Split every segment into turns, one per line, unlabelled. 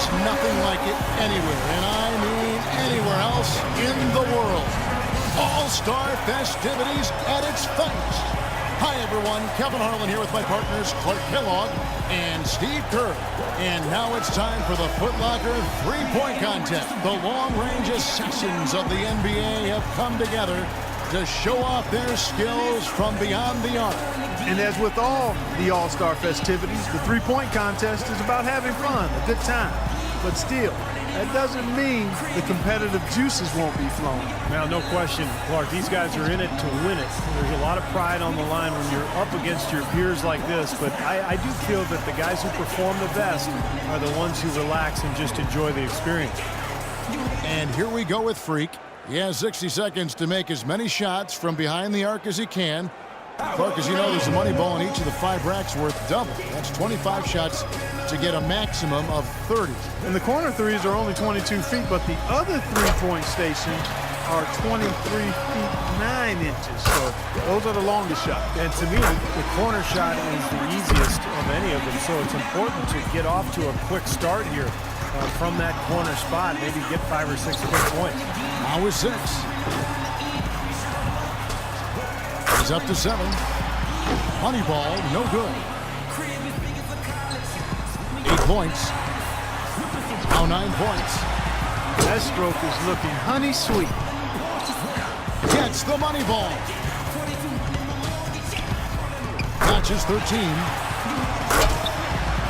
is nothing like it anywhere, and I mean anywhere else in the world. All-Star festivities at its finest. Hi, everyone. Kevin Harlan here with my partners Clark Kellogg and Steve Kerr. And now it's time for the Foot Locker three-point contest. The long-range assassins of the NBA have come together to show off their skills from beyond the arc.
And as with all the All-Star festivities, the three-point contest is about having fun, a good time. But still, that doesn't mean the competitive juices won't be flowing.
Now, no question, Clark, these guys are in it to win it. There's a lot of pride on the line when you're up against your peers like this, but I do feel that the guys who perform the best are the ones who relax and just enjoy the experience.
And here we go with Freak. He has 60 seconds to make as many shots from behind the arc as he can. Clark, as you know, there's a money ball in each of the 5 racks worth double. That's 25 shots to get a maximum of 30.
And the corner threes are only 22 feet, but the other three-point stations are 23 feet 9 inches. So those are the longest shots.
And to me, the corner shot is the easiest of any of them. So it's important to get off to a quick start here from that corner spot. Maybe get 5 or 6 quick points.
Now is 6. He's up to 7. Money ball, no good. 8 points. Now 9 points.
That stroke is looking honey sweet.
Gets the money ball. Notches 13.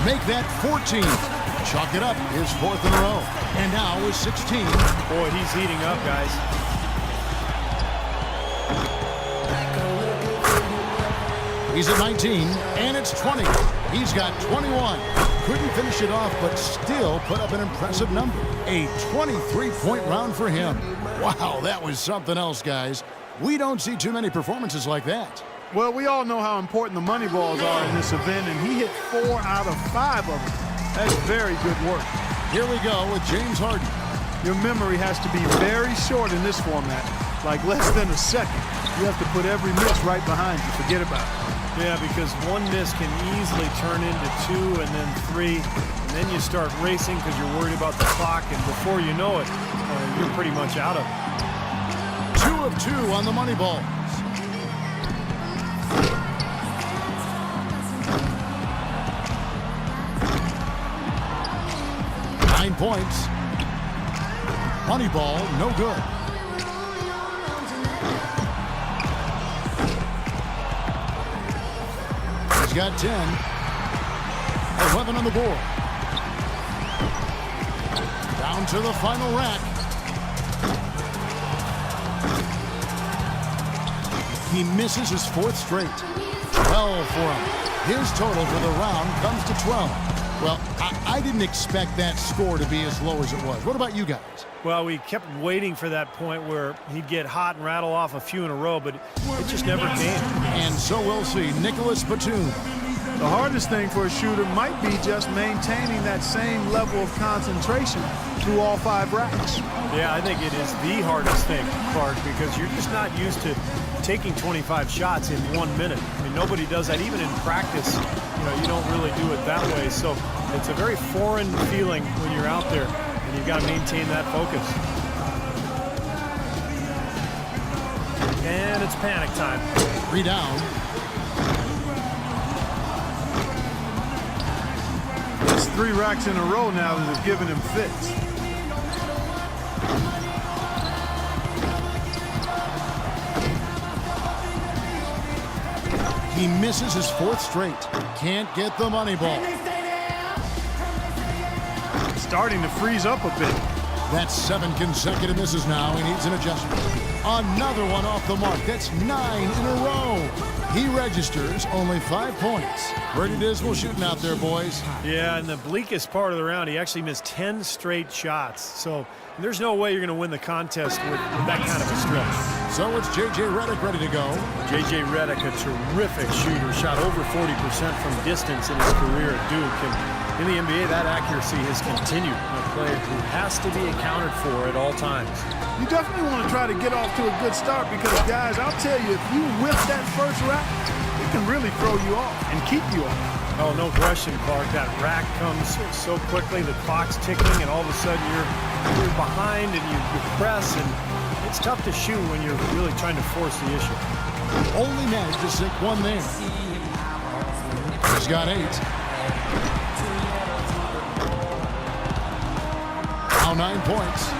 Make that 14. Chalk it up, his 4th in a row. And now is 16.
Boy, he's heating up, guys.
He's at 19, and it's 20. He's got 21. Couldn't finish it off, but still put up an impressive number. A 23-point round for him. Wow, that was something else, guys. We don't see too many performances like that.
Well, we all know how important the money balls are in this event, and he hit 4 out of 5 of them. That's very good work.
Here we go with James Harden.
Your memory has to be very short in this format, like less than a second. You have to put every miss right behind you. Forget about it.
Yeah, because one miss can easily turn into 2 and then 3, and then you start racing because you're worried about the clock, and before you know it, you're pretty much out of it.
2 of 2 on the money balls. Nine points. Money ball, no good. He's got 10. 11 on the board. Down to the final rack. He misses his 4th straight. 12 for him. His total for the round comes to 12. Well, I didn't expect that score to be as low as it was. What about you guys?
Well, we kept waiting for that point where he'd get hot and rattle off a few in a row, but it just never came.
And so we'll see. Nicholas Batum.
The hardest thing for a shooter might be just maintaining that same level of concentration through all 5 racks.
Yeah, I think it is the hardest thing, Clark, because you're just not used to taking 25 shots in 1 minute. I mean, nobody does that. Even in practice, you don't really do it that way. So it's a very foreign feeling when you're out there, and you've got to maintain that focus. And it's panic time.
3 down.
It's 3 racks in a row now that have given him fits.
He misses his 4th straight. Can't get the money ball.
Starting to freeze up a bit.
That's 7 consecutive misses now. He needs an adjustment. Another one off the mark. That's 9 in a row. He registers only 5 points. Pretty dismal shooting out there, boys.
Yeah, in the bleakest part of the round, he actually missed 10 straight shots. So there's no way you're going to win the contest with that kind of a stretch.
So it's J.J. Redick ready to go.
J.J. Redick, a terrific shooter, shot over 40% from distance in his career at Duke. And in the NBA, that accuracy has continued. A player who has to be accounted for at all times.
You definitely want to try to get off to a good start because, guys, I'll tell you, if you whip that first rack, it can really throw you off and keep you off.
Oh, no question, Clark. That rack comes so quickly, the clock's ticking, and all of a sudden you're behind and you press, and it's tough to shoot when you're really trying to force the issue.
Only managed to sink one there. He's got 8. Now 9 points.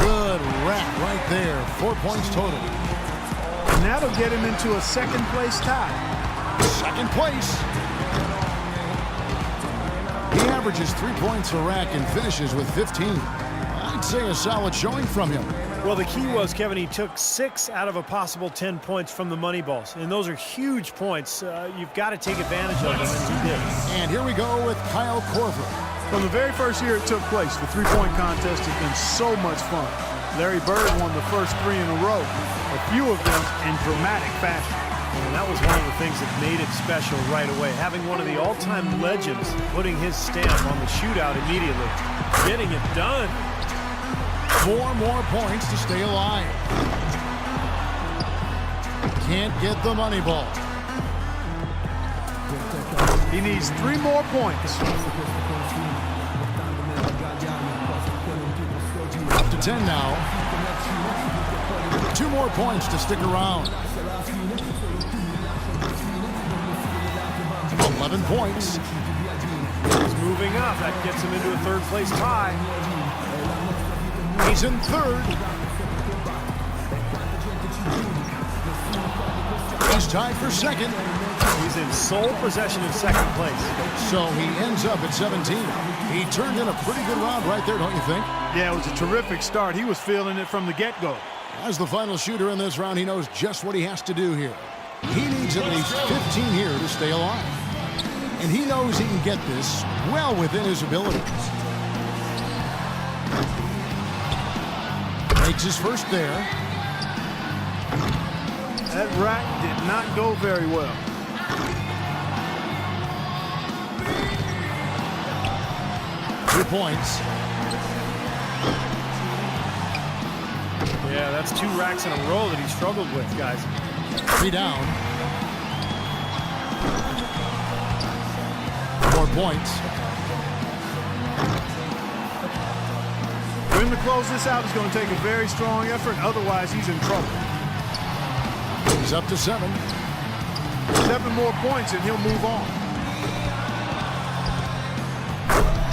Good rack right there. 4 points total.
And that'll get him into a second-place tie.
Second place. He averages 3 points a rack and finishes with 15. I'd say a solid showing from him.
Well, the key was, Kevin, he took 6 out of a possible 10 points from the money balls. And those are huge points. You've got to take advantage of them, and he did.
And here we go with Kyle Korver.
From the very first year it took place, the three-point contest has been so much fun. Larry Bird won the first 3 in a row, a few of them in dramatic fashion.
And that was one of the things that made it special right away. Having one of the all-time legends putting his stamp on the shootout immediately. Getting it done.
4 more points to stay alive. Can't get the money ball.
He needs 3 more points.
Up to 10 now. 2 more points to stick around. 11 points.
He's moving up. That gets him into a third-place tie.
He's in third. He's tied for second.
He's in sole possession of second place.
So he ends up at 17. He turned in a pretty good round right there, don't you think?
Yeah, it was a terrific start. He was feeling it from the get-go.
As the final shooter in this round, he knows just what he has to do here. He needs at least 15 here to stay alive. And he knows he can get this well within his abilities. Makes his first there.
That rack did not go very well.
Two points.
Yeah, that's 2 racks in a row that he struggled with, guys.
3 down. 4 points.
For him to close this out is going to take a very strong effort. Otherwise, he's in trouble.
He's up to 7.
7 more points and he'll move on.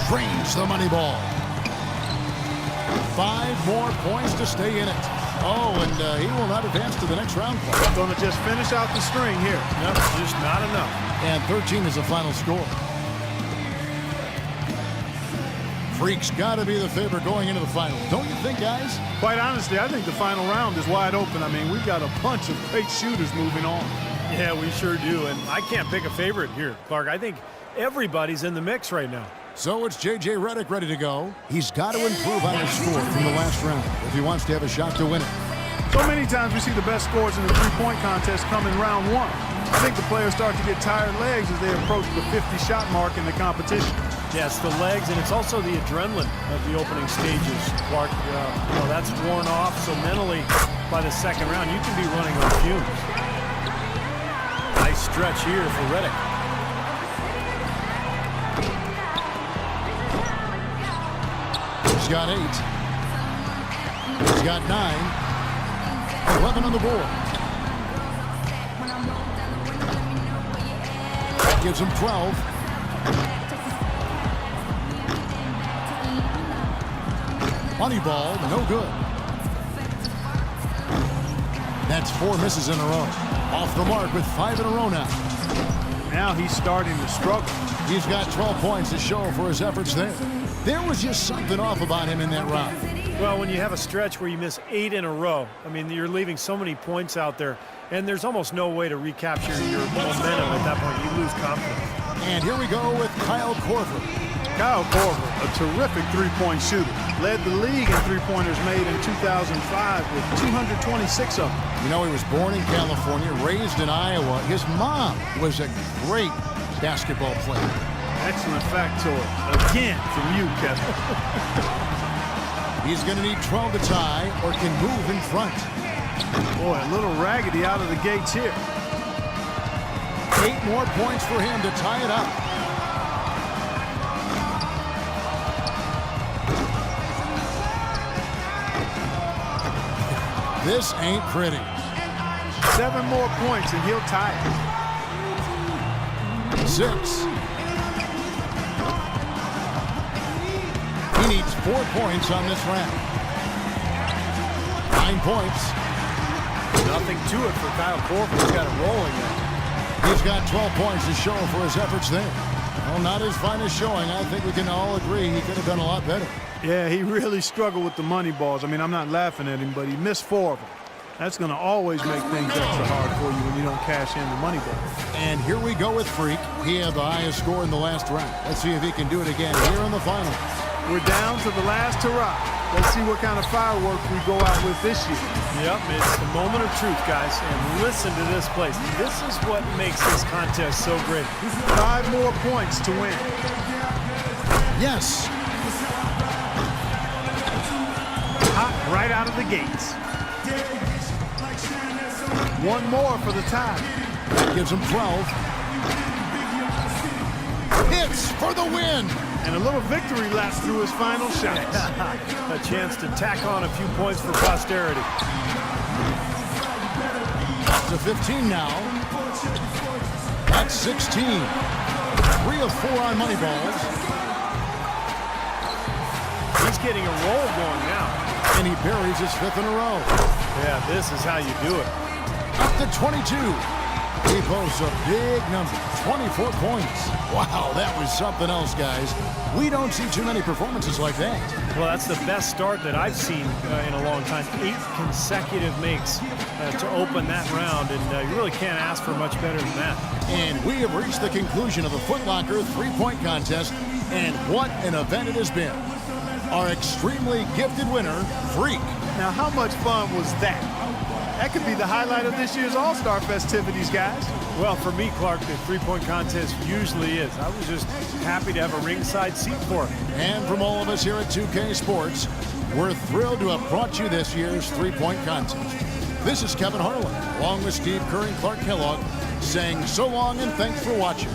Drains the money ball. 5 more points to stay in it. Oh, and he will not advance to the next round.
Going to just finish out the string here.
Nope, just not enough.
And 13 is the final score. Freak's got to be the favorite going into the final. Don't you think, guys?
Quite honestly, I think the final round is wide open. I mean, we've got a bunch of great shooters moving on.
Yeah, we sure do. And I can't pick a favorite here, Clark. I think everybody's in the mix right now.
So it's J.J. Redick ready to go. He's got to improve on his score from the last round if he wants to have a shot to win it.
So many times we see the best scores in the three-point contest come in round 1. I think the players start to get tired legs as they approach the 50-shot mark in the competition.
Yeah, it's the legs, and it's also the adrenaline of the opening stages, Clark. That's worn off, so mentally, by the second round, you can be running on fumes. Nice stretch here for Redick.
He's got 8. He's got 9. 11 on the board. That gives him 12. Money ball, no good. That's 4 misses in a row. Off the mark with 5 in a row now.
Now he's starting to struggle.
He's got 12 points to show for his efforts there. There was just something off about him in that round.
Well, when you have a stretch where you miss 8 in a row, I mean, you're leaving so many points out there, and there's almost no way to recapture your momentum at that point. You lose confidence.
And here we go with Kyle Korver.
Kyle Korver, a terrific three-point shooter. Led the league in three-pointers made in 2005 with 226 of them.
You know, he was born in California, raised in Iowa. His mom was a great basketball player.
Excellent factoid. Again from you, Kevin.
He's going to need 12 to tie or can move in front.
Boy, a little raggedy out of the gates here.
8 more points for him to tie it up. This ain't pretty.
7 more points and he'll tie it.
6. He needs 4 points on this round. 9 points.
Nothing to it for Kyle Korver. He's got it rolling now.
He's got 12 points to show for his efforts there. Well, not his finest showing. I think we can all agree he could have done a lot better.
Yeah, he really struggled with the money balls. I mean, I'm not laughing at him, but he missed 4 of them. That's going to always make things extra hard for you when you don't cash in the money ball.
And here we go with Freak. He had the highest score in the last round. Let's see if he can do it again here in the final.
We're down to the last hurrah. Let's see what kind of fireworks we go out with this year.
Yep, it's the moment of truth, guys. And listen to this place. This is what makes this contest so great.
5 more points to win.
Yes.
Hot right out of the gates. 1 more for the tie.
That gives him 12. Hits for the win.
And a little victory lap through his final shots.
A chance to tack on a few points for posterity.
To 15 now. That's 16. 3 of 4 on money balls.
He's getting a roll going now.
And he buries his 5th in a row.
Yeah, this is how you do it.
Up to 22. He posts a big number, 24 points. Wow, that was something else, guys. We don't see too many performances like that.
Well, that's the best start that I've seen in a long time. 8 consecutive makes to open that round, and you really can't ask for much better than that.
And we have reached the conclusion of the Foot Locker 3-point contest, and what an event it has been. Our extremely gifted winner, Freak.
Now, how much fun was that? That could be the highlight of this year's All-Star festivities, guys.
Well, for me, Clark, the 3-point contest usually is. I was just happy to have a ringside seat for it.
And from all of us here at 2K Sports, we're thrilled to have brought you this year's 3-point contest. This is Kevin Harlan, along with Steve Kerr and Clark Kellogg, saying so long and thanks for watching.